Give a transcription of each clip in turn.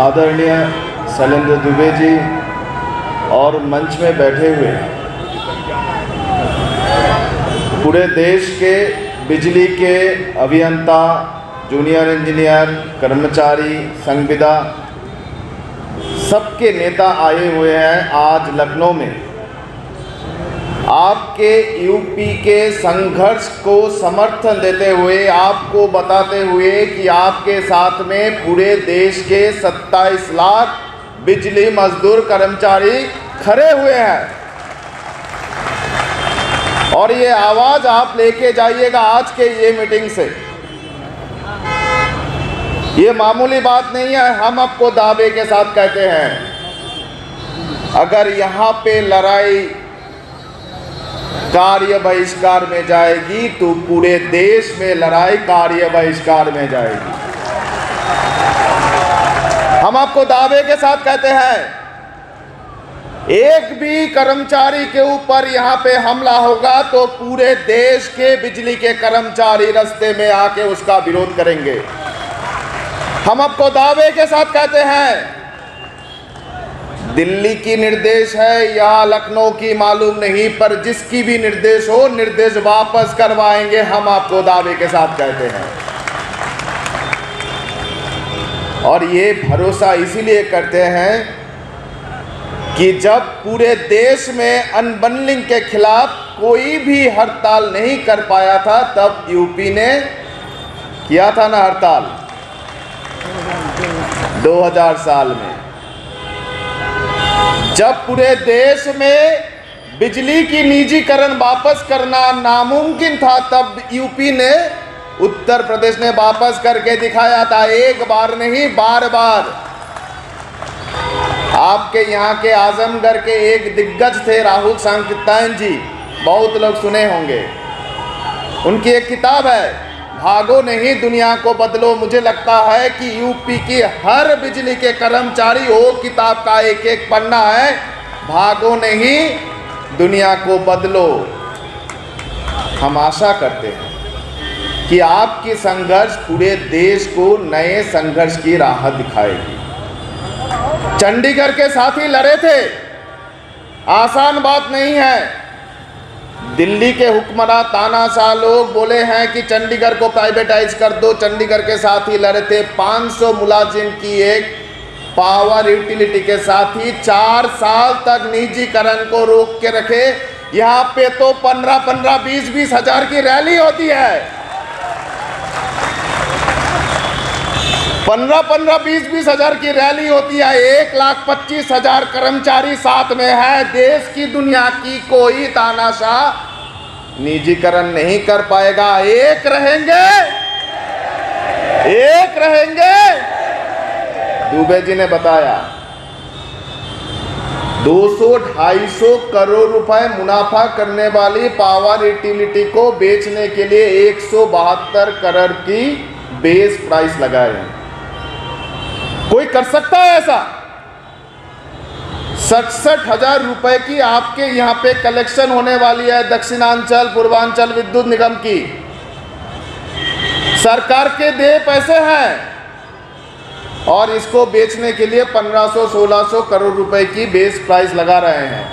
आदरणीय शैलेंद्र दुबे जी और मंच में बैठे हुए पूरे देश के बिजली के अभियंता, जूनियर इंजीनियर, कर्मचारी, संविदा सबके नेता आए हुए हैं आज लखनऊ में आपके यूपी के संघर्ष को समर्थन देते हुए, आपको बताते हुए कि आपके साथ में पूरे देश के 27 लाख बिजली मजदूर कर्मचारी खड़े हुए हैं। और ये आवाज़ आप लेके जाइएगा आज के ये मीटिंग से। ये मामूली बात नहीं है। हम आपको दावे के साथ कहते हैं, अगर यहाँ पे लड़ाई कार्य बहिष्कार में जाएगी तो पूरे देश में लड़ाई कार्य बहिष्कार में जाएगी। हम आपको दावे के साथ कहते हैं, एक भी कर्मचारी के ऊपर यहाँ पे हमला होगा तो पूरे देश के बिजली के कर्मचारी रास्ते में आके उसका विरोध करेंगे। हम आपको दावे के साथ कहते हैं, दिल्ली की निर्देश है, यहाँ लखनऊ की मालूम नहीं, पर जिसकी भी निर्देश हो निर्देश वापस करवाएंगे। हम आपको दावे के साथ कहते हैं और ये भरोसा इसीलिए करते हैं कि जब पूरे देश में अनबंडलिंग के खिलाफ कोई भी हड़ताल नहीं कर पाया था, तब यूपी ने किया था ना हड़ताल 2000 साल में। जब पूरे देश में बिजली की निजीकरण वापस करना नामुमकिन था, तब यूपी ने, उत्तर प्रदेश ने वापस करके दिखाया था। एक बार नहीं, बार बार। आपके यहाँ के आजमगढ़ के एक दिग्गज थे राहुल सांकृत्यायन जी, बहुत लोग सुने होंगे। उनकी एक किताब है, भागो नहीं दुनिया को बदलो। मुझे लगता है कि यूपी की हर बिजली के कर्मचारी वो किताब का एक एक पन्ना है, भागो नहीं दुनिया को बदलो। हम आशा करते हैं कि आपकी संघर्ष पूरे देश को नए संघर्ष की राह दिखाएगी। चंडीगढ़ के साथी लड़े थे, आसान बात नहीं है। दिल्ली के हुक्मरान तानाशाह लोग बोले हैं कि चंडीगढ़ को प्राइवेटाइज कर दो। चंडीगढ़ के साथ ही लड़े थे। 500 मुलाजिम की एक पावर यूटिलिटी के साथ ही 4 साल तक निजीकरण को रोक के रखे। यहाँ पे तो 15-15, 20-20 हजार की रैली होती है। 15-15, 20-20 हजार की रैली होती है। 1,25,000 कर्मचारी साथ में है। देश की, दुनिया की कोई तानाशाह निजीकरण नहीं कर पाएगा। एक रहेंगे, एक रहेंगे। दुबे जी ने बताया 200-250 करोड़ रुपए मुनाफा करने वाली पावर यूटिलिटी को बेचने के लिए 172 करोड़ की बेस प्राइस लगाए। कोई कर सकता है ऐसा? 67,000 रुपए की आपके यहाँ पे कलेक्शन होने वाली है दक्षिणांचल पूर्वांचल विद्युत निगम की। सरकार के देय पैसे हैं और इसको बेचने के लिए 1500-1600 करोड़ रुपए की बेस प्राइस लगा रहे हैं।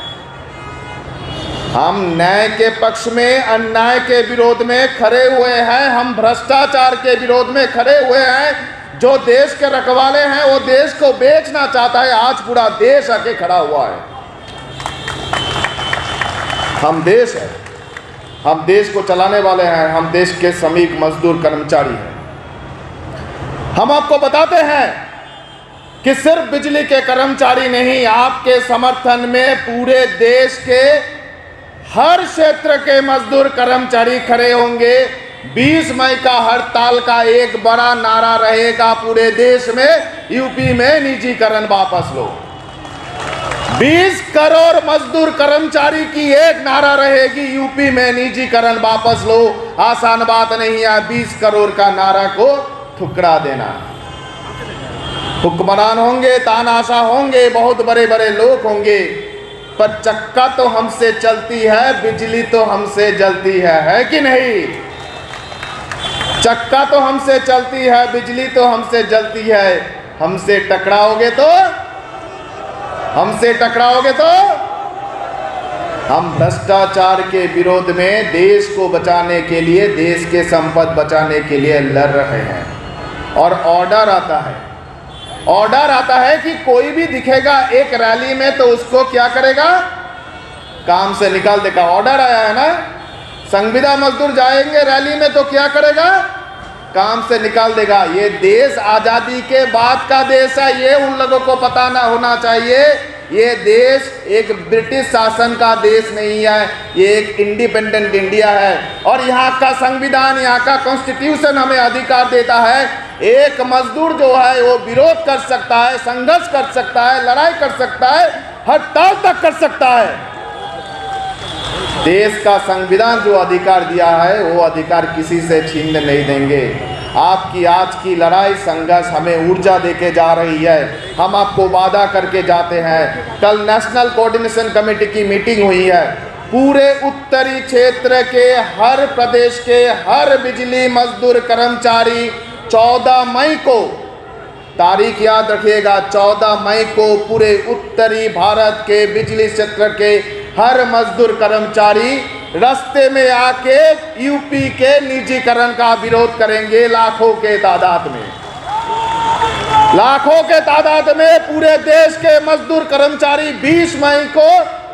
हम न्याय के पक्ष में, अन्याय के विरोध में खड़े हुए हैं। हम भ्रष्टाचार के विरोध में खड़े हुए हैं। जो देश के रखवाले हैं वो देश को बेचना चाहता है, आज पूरा देश आके खड़ा हुआ है। हम देश है, हम देश को चलाने वाले हैं, हम देश के श्रमिक मजदूर कर्मचारी हैं। हम आपको बताते हैं कि सिर्फ बिजली के कर्मचारी नहीं, आपके समर्थन में पूरे देश के हर क्षेत्र के मजदूर कर्मचारी खड़े होंगे। 20 मई का हड़ताल का एक बड़ा नारा रहेगा पूरे देश में, यूपी में निजीकरण वापस लो। 20 करोड़ मजदूर कर्मचारी की एक नारा रहेगी, यूपी में निजीकरण वापस लो। आसान बात नहीं है 20 करोड़ का नारा को ठुकरा देना। हुक्मरान होंगे, तानाशाह होंगे, बहुत बड़े बड़े लोग होंगे, पर चक्का तो हमसे चलती है, बिजली तो हमसे जलती है कि नहीं? चक्का तो हमसे चलती है, बिजली तो हमसे जलती है। हमसे टकराओगे तो हम भ्रष्टाचार के विरोध में देश को बचाने के लिए, देश के संपत्ति बचाने के लिए लड़ रहे हैं। और ऑर्डर आता है कि कोई भी दिखेगा एक रैली में तो उसको क्या करेगा, काम से निकाल देगा। ऑर्डर आया है ना, संविदा मजदूर जाएंगे रैली में तो क्या करेगा, काम से निकाल देगा। ये देश आज़ादी के बाद का देश है, ये उन लोगों को पता ना होना चाहिए। ये देश एक ब्रिटिश शासन का देश नहीं है, ये एक इंडिपेंडेंट इंडिया है। और यहाँ का संविधान, यहाँ का कॉन्स्टिट्यूशन हमें अधिकार देता है, एक मजदूर जो है वो विरोध कर सकता है, संघर्ष कर सकता है, लड़ाई कर सकता है, हड़ताल तक कर सकता है। देश का संविधान जो अधिकार दिया है वो अधिकार किसी से छीनने नहीं देंगे। आपकी आज की लड़ाई संघर्ष हमें ऊर्जा देके जा रही है। हम आपको वादा करके जाते हैं। कल नेशनल कोऑर्डिनेशन कमेटी की मीटिंग हुई है। पूरे उत्तरी क्षेत्र के हर प्रदेश के हर बिजली मजदूर कर्मचारी 14 मई को, तारीख याद रखिएगा, 14 मई को पूरे उत्तरी भारत के बिजली क्षेत्र के हर मजदूर कर्मचारी रास्ते में आके यूपी के निजीकरण का विरोध करेंगे। लाखों के तादाद में पूरे देश के मजदूर कर्मचारी 20 मई को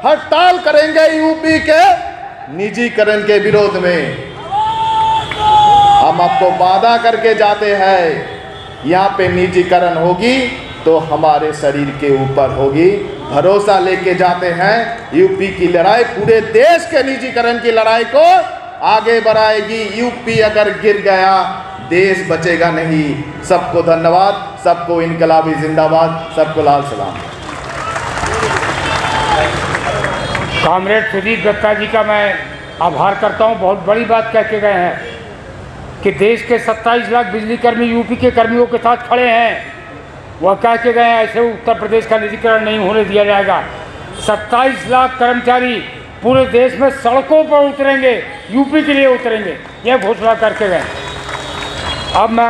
हड़ताल करेंगे यूपी के निजीकरण के विरोध में। हम आपको वादा करके जाते हैं, यहाँ पे निजीकरण होगी तो हमारे शरीर के ऊपर होगी। भरोसा लेके जाते हैं, यूपी की लड़ाई पूरे देश के निजीकरण की लड़ाई को आगे बढ़ाएगी। यूपी अगर गिर गया देश बचेगा नहीं। सबको धन्यवाद, सबको इनकलाबी जिंदाबाद, सबको लाल सलाम। कॉमरेड सुदीप दत्ता जी का मैं आभार करता हूं। बहुत बड़ी बात कह के गए हैं कि देश के 27 लाख बिजली कर्मी यूपी के कर्मियों के साथ खड़े हैं। वह कह के गए हैं ऐसे उत्तर प्रदेश का निजीकरण नहीं होने दिया जाएगा। 27 लाख कर्मचारी पूरे देश में सड़कों पर उतरेंगे, यूपी के लिए उतरेंगे, यह घोषणा करके गए। अब मैं